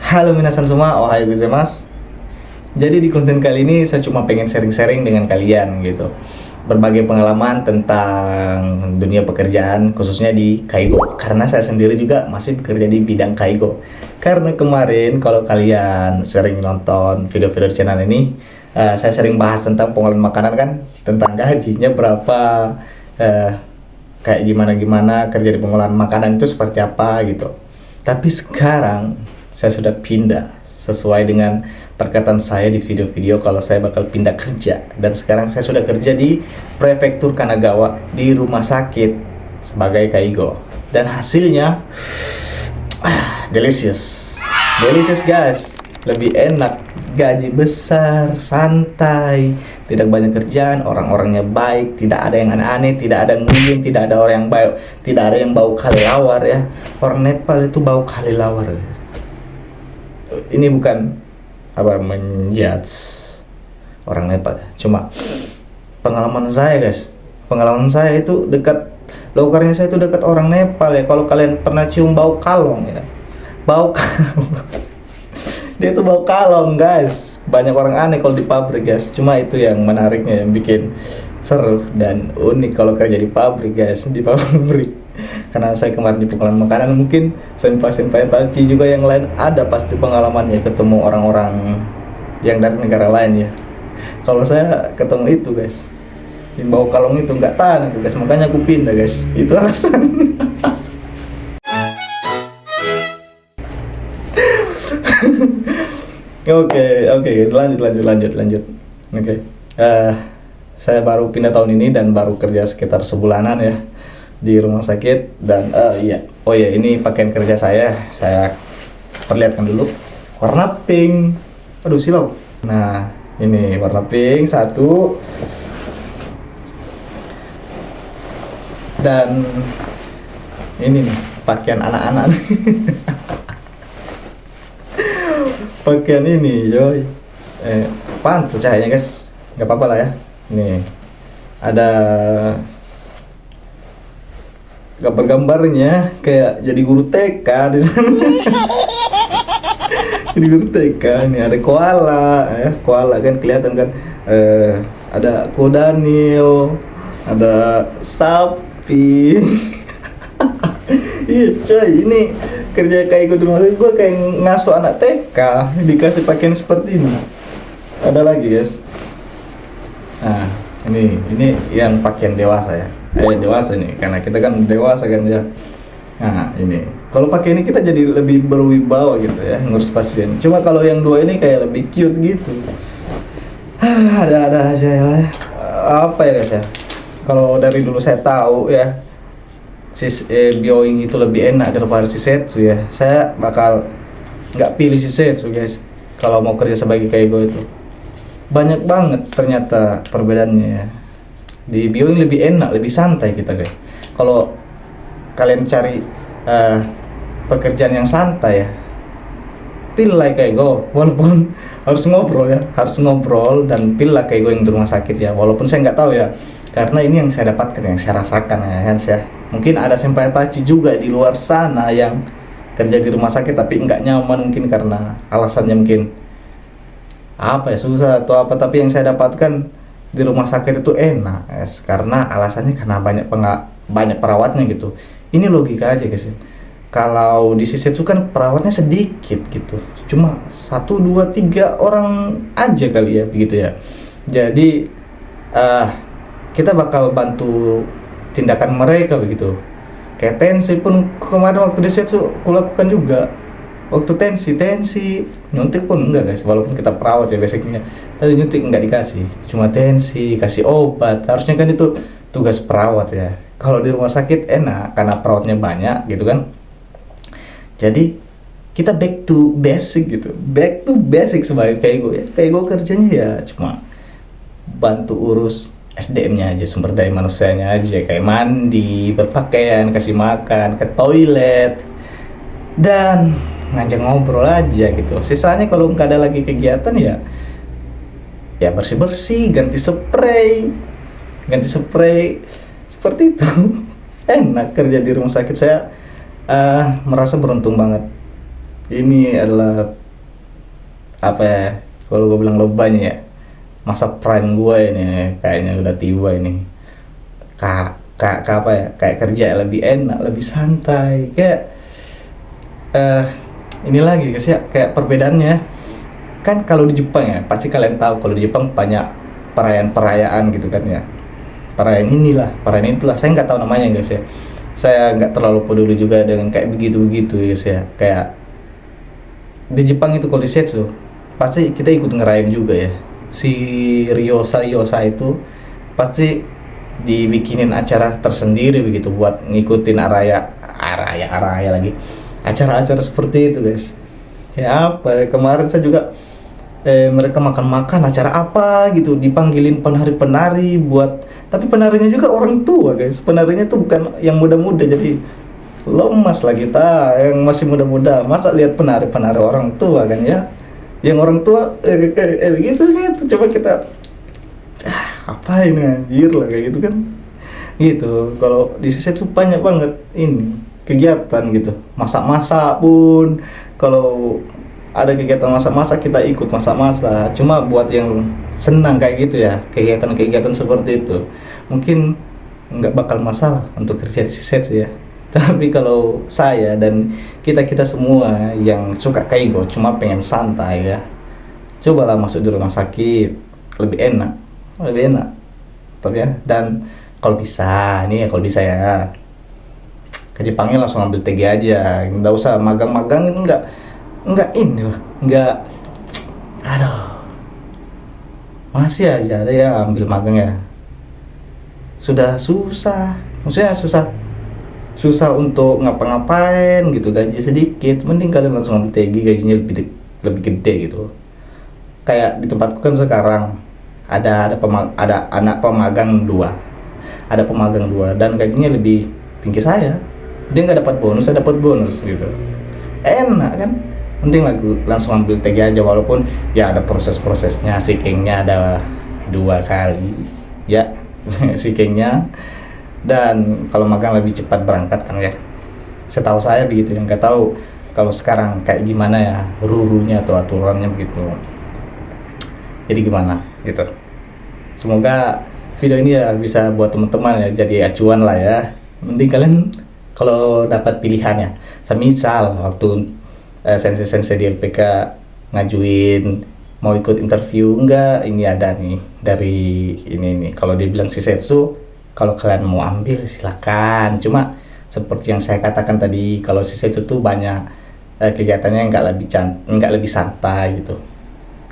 Halo minasan semua, ohayou gozaimasu. Jadi di konten kali ini saya cuma pengen sharing-sharing dengan kalian gitu. Berbagai pengalaman tentang dunia pekerjaan khususnya di Kaigo. Karena saya sendiri juga masih bekerja di bidang Kaigo. Karena kemarin kalau kalian sering nonton video-video di channel ini, saya sering bahas tentang pengolahan makanan kan, tentang gajinya berapa, eh, kayak gimana-gimana kerja di pengolahan makanan itu seperti apa gitu. Tapi sekarang saya sudah pindah sesuai dengan perkataan saya di video-video kalau saya bakal pindah kerja, dan sekarang saya sudah kerja di Prefektur Kanagawa di rumah sakit sebagai Kaigo, dan hasilnya delicious. Delicious guys, lebih enak, gaji besar, santai, tidak banyak kerjaan, orang-orangnya baik, tidak ada yang aneh-aneh, tidak ada nguyin, tidak ada orang yang bau, tidak ada yang bau kelelawar ya. Orang Nepal itu bau kelelawar. Ini bukan apa menjudge orang Nepal, cuma pengalaman saya guys. Pengalaman saya itu dekat lokarnya, saya itu dekat orang Nepal ya. Kalau kalian pernah cium bau kalong ya, bau kalong. Dia tuh bau kalong guys. Banyak orang aneh kalau di pabrik guys. Cuma itu yang menariknya, yang bikin seru dan unik kalau kerja di pabrik guys, di pabrik. Karena saya kemarin di pengolahan makanan, mungkin senpai-senpai Tachi juga yang lain ada pasti pengalamannya ketemu orang-orang yang dari negara lain ya. Kalau saya ketemu itu guys, di bau kalong itu nggak tahan aku guys, makanya aku pindah guys. Itu alasan. Oke, lanjut. Oke. Saya baru pindah tahun ini dan baru kerja sekitar sebulanan ya di rumah sakit. Dan ini pakaian kerja saya perlihatkan dulu. Warna pink. Aduh silau. Nah, ini warna pink satu. Dan ini nih pakaian anak-anak. Pakaian ini coy. Apaan tuh cahayanya guys? Gak apa-apa lah ya. Nih ada gambar-gambarnya kayak jadi guru TK di sana. Jadi guru TK. Ini ada koala ya, koala kan kelihatan kan. Ada kudanil, ada sapi. Iya coy, ini kerja kayak gue kayak ngasuh anak TK dikasih pakaian seperti ini. Ada lagi guys. Nah, ini yang pakaian dewasa ya. Dewasa nih, karena kita kan dewasa kan ya. Nah, ini. Kalau pakai ini kita jadi lebih berwibawa gitu ya, ngurus pasien. Cuma kalau yang dua ini kayak lebih cute gitu. Ada aja ya lah. Apa ya guys ya? Kalau dari dulu saya tahu ya, Bioing itu lebih enak daripada Shisetsu ya. Saya bakal nggak pilih Shisetsu guys kalau mau kerja sebagai Kaigo itu. Banyak banget ternyata perbedaannya ya. Di Bioing lebih enak, lebih santai kita guys. Kalau kalian cari pekerjaan yang santai ya, pilih Kaigo. Walaupun harus ngobrol ya, harus ngobrol, dan pilih Kaigo yang di rumah sakit ya. Walaupun saya nggak tahu ya, karena ini yang saya dapatkan, yang saya rasakan ya kan ya. Mungkin ada senpai Tachi juga di luar sana yang kerja di rumah sakit tapi nggak nyaman, mungkin karena alasannya mungkin apa ya, susah atau apa. Tapi yang saya dapatkan di rumah sakit itu enak guys, karena alasannya karena banyak perawatnya gitu. Ini logika aja guys. Kalau di Shisetsu kan perawatnya sedikit gitu, cuma 1, 2, 3 orang aja kali ya begitu ya. Jadi kita bakal bantu tindakan mereka begitu. Kayak tensi pun kemarin waktu di Shisetsu kulakukan juga. Waktu tensi nyuntik pun enggak guys, walaupun kita perawat ya basicnya, tapi nyuntik enggak dikasih, cuma tensi, kasih obat. Harusnya kan itu tugas perawat ya. Kalau di rumah sakit enak karena perawatnya banyak gitu kan. Jadi kita back to basic gitu, back to basic sebagai Kaigo ya. Kaigo kerjanya ya cuma bantu urus SDM-nya aja, sumber daya manusianya aja, kayak mandi, berpakaian, kasih makan, ke toilet, dan ngajak ngobrol aja gitu. Sisanya kalau nggak ada lagi kegiatan ya bersih-bersih, ganti spray seperti itu. Enak kerja di rumah sakit. Saya merasa beruntung banget Ini adalah apa ya? Kalau gue bilang lebahnya ya, masa prime gue ini kayaknya udah tiba ini. Kak apa ya? Kayak kerja lebih enak, lebih santai. Kayak eh ini lagi guys ya, kayak perbedaannya kan. Kalau di Jepang ya pasti kalian tahu, kalau di Jepang banyak perayaan-perayaan gitu kan ya, perayaan inilah, perayaan itulah, saya nggak tahu namanya guys ya. Saya nggak terlalu peduli juga dengan kayak begitu-begitu guys ya. Kayak di Jepang itu kalau di Setsu pasti kita ikut ngerayain juga ya. Si Ryosa itu pasti dibikinin acara tersendiri begitu buat ngikutin araya lagi, acara-acara seperti itu guys. Ya apa ya, kemarin saya juga mereka makan-makan acara apa gitu, dipanggilin penari-penari buat, tapi penarinya juga orang tua guys. Penarinya tuh bukan yang muda-muda, jadi lemas lah kita yang masih muda-muda, masa lihat penari-penari orang tua kan ya. Yang orang tua gitu gitu, coba kita apa ini anjir lah kayak gitu kan. Gitu kalau di sisi tuh banyak banget ini kegiatan gitu, masak-masak pun. Kalau ada kegiatan masak-masak kita ikut masak-masak, cuma buat yang senang kayak gitu ya, kegiatan-kegiatan seperti itu mungkin nggak bakal masalah untuk kerja di Siset ya. Tapi kalau saya dan kita semua yang suka kaigo cuma pengen santai ya, cobalah masuk di rumah sakit, lebih enak, lebih enak tapi ya. Dan kalau bisa nih ya, kalau bisa ya ke Jepangnya langsung ambil TG aja, nggak usah magang-magangin, nggak ini lah, nggak, aduh, masih aja ada yang ambil magang ya. Sudah susah, maksudnya susah untuk ngapa-ngapain gitu, gaji sedikit, mending kalian langsung ambil TG, gajinya lebih gede gitu. Kayak di tempatku kan sekarang ada anak pemagang dua, ada pemagang dua dan gajinya lebih tinggi saya. Dia nggak dapat bonus, saya dapat bonus gitu, enak kan. Mending langsung ambil TG aja, walaupun ya ada proses-prosesnya, sikingnya ada 2 kali ya. Sikingnya, dan kalau magang lebih cepat berangkat kan ya, setahu saya begitu ya. Nggak tahu kalau sekarang kayak gimana ya rurunya atau aturannya begitu, jadi gimana gitu. Semoga video ini ya bisa buat teman-teman ya, jadi acuan lah ya. Mending kalian kalau dapat pilihannya, semisal waktu sense-sense di LPK ngajuin mau ikut interview, enggak, ini ada nih dari ini nih, kalau dia bilang Shisetsu, kalau kalian mau ambil silakan. Cuma seperti yang saya katakan tadi, kalau Shisetsu tuh banyak kegiatannya nggak lebih santai gitu,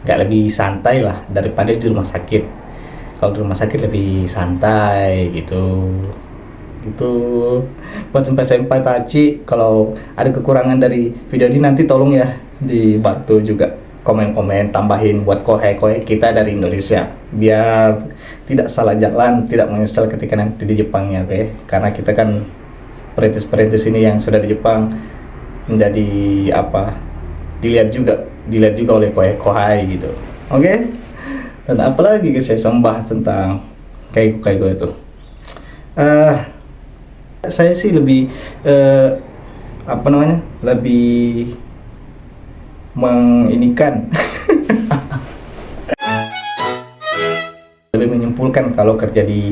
nggak lebih santai lah daripada di rumah sakit. Kalau di rumah sakit lebih santai gitu gitu. Buat sampai Taci, kalau ada kekurangan dari video ini nanti tolong ya dibantu juga komen-komen, tambahin buat kohai kita dari Indonesia, biar tidak salah jalan, tidak menyesal ketika nanti di Jepangnya, oke? Karena kita kan perintis-perintis ini yang sudah di Jepang menjadi apa, dilihat juga oleh kohai gitu, oke? Dan apalagi guys, saya membahas tentang kaigo itu. Saya sih lebih apa namanya, lebih menginikan lebih menyimpulkan kalau kerja di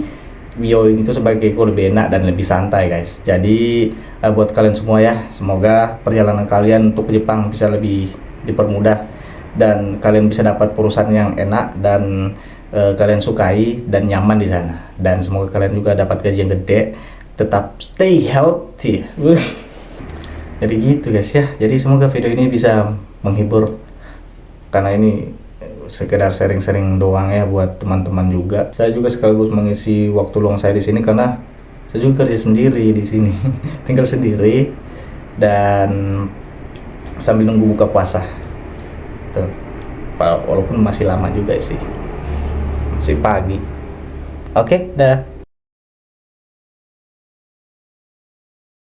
Bioing itu sebagai kaigo lebih enak dan lebih santai guys. Jadi buat kalian semua ya, semoga perjalanan kalian untuk ke Jepang bisa lebih dipermudah dan kalian bisa dapat perusahaan yang enak dan kalian sukai dan nyaman di sana. Dan semoga kalian juga dapat gaji yang gede, tetap stay healthy. Jadi gitu guys ya. Jadi semoga video ini bisa menghibur, karena ini sekedar sharing-sharing doang ya buat teman-teman juga. Saya juga sekaligus mengisi waktu luang saya di sini karena saya juga kerja sendiri di sini. Tinggal sendiri dan sambil nunggu buka puasa. Tuh. Walaupun masih lama juga sih. Masih pagi. Oke, dah.